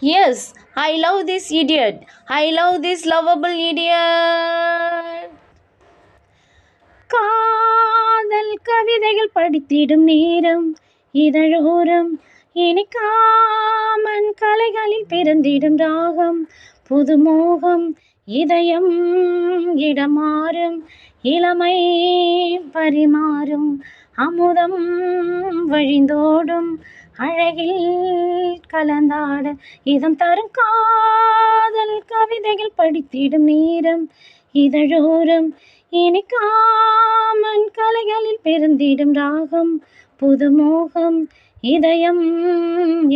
Yes, I love this idiot. I love this lovable idiot. காதல் கவிதைகள் படித்திடும் நேரம் இதழோரம் இனிக்காமன் கலைகளில் பிறந்திடும் ராகம் புதுமோகம் இதயம் இடமாறும் இளமை பரிமாறும் அமுதம் வழிந்தோடும் அழகில் கலந்தாட இதம் தரும் காதல் கவிதைகள் படித்திடும் நேரம் இதழோரம் இனிக்காமன் கலைகளில் பிறந்திடும் ராகம் புதுமோகம் இதயம்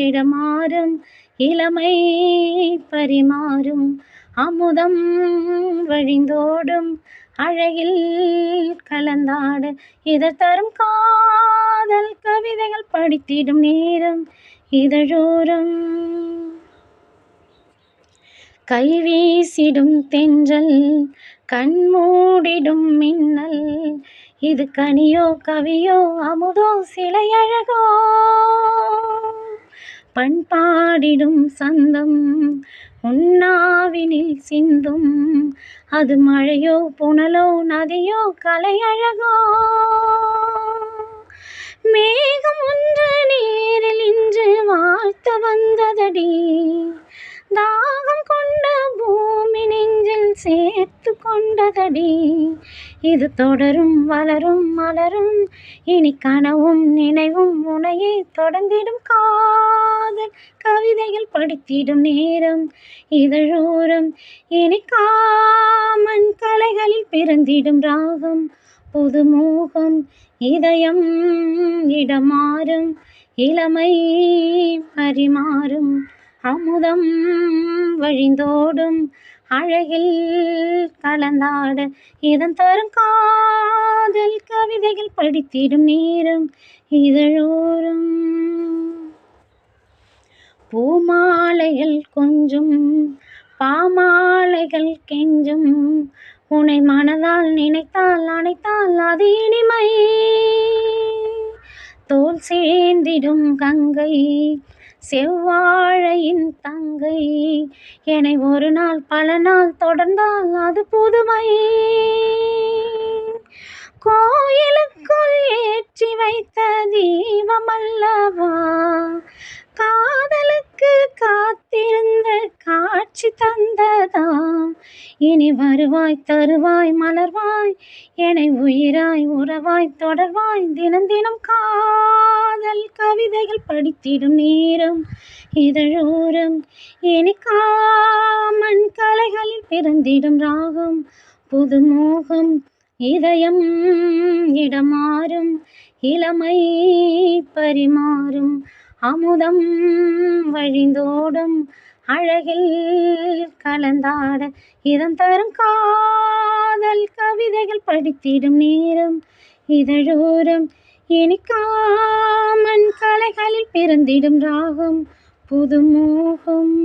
இடமாறும் இளமை பரிமாறும் அமுதம் வழிந்தோடும் அழகில் கலந்தாட இதழ் தரும் காதல் கவிதைகள் படித்திடும் நேரம் இதழோரம் கைவீசிடும் தென்றல் கண்மூடிடும் மின்னல் இது கனியோ கவியோ அமுதோ சிலையழகோ பண்பாடிடும் சந்தம் உண்ணாவினில் சிந்தும் அது மழையோ புனலோ நதியோ கலையழகோ மேகம் ஒன்று நீரில் இன்று வாழ்த்த வந்ததடி தாகம் கொண்ட பூமி நெஞ்சில் சேர்த்து கொண்டதடி இது தொடரும் வளரும் மலரும் இனி கனவும் நினைவும் உனையே தொடர்ந்திடும் காதல் கவிதைகள் படித்திடும் நேரம் இதழோரம் இனி காமன் கலைகளில் பிறந்திடும் ராகம் புதுமோகம் இதயம் இடமாறும் இளமை பரிமாறும் அமுதம் வழிந்தோடும் அழகில் கலந்தாட இதன் தரும் காதல் கவிதைகள் படித்திடும் நேரம் இதழோரம் பூமாலைகள் கொஞ்சும் பாமாலைகள் கெஞ்சும் உன்னை மனதால் நினைத்தால் அணைத்தால் அது இனிமை தோல் சேர்ந்திடும் கங்கை செவ்வாழையின் தங்கை என்னை ஒரு நாள் பல நாள் தொடர்ந்தால் அது புதுமை கோயிலுக்குள் ஏற்றி வைத்த தீபம் அல்லவா காதலுக்கு காத்திருந்த காட்சி தந்ததாம் இனி வருவாய் தருவாய் மலர்வாய் என்னை உயிராய் உறவாய் தொடர்வாய் தினம் தினம் காதல் கவிதைகள் படித்திடும் நேரம் இதழோரம் இனிக்காமன் கலைகளில் பிறந்திடும் ராகம் புதுமோகம் இதயம் இடமாறும் இளமை பரிமாறும் அமுதம் வழிந்தோடும் அழகில் கலந்தாட இதன் தரும் காதல் கவிதைகள் படித்திடும் நேரம் இதழோரம் இனிக்காமன் கலைகளில் பிறந்திடும் ராகம் புதுமோகம்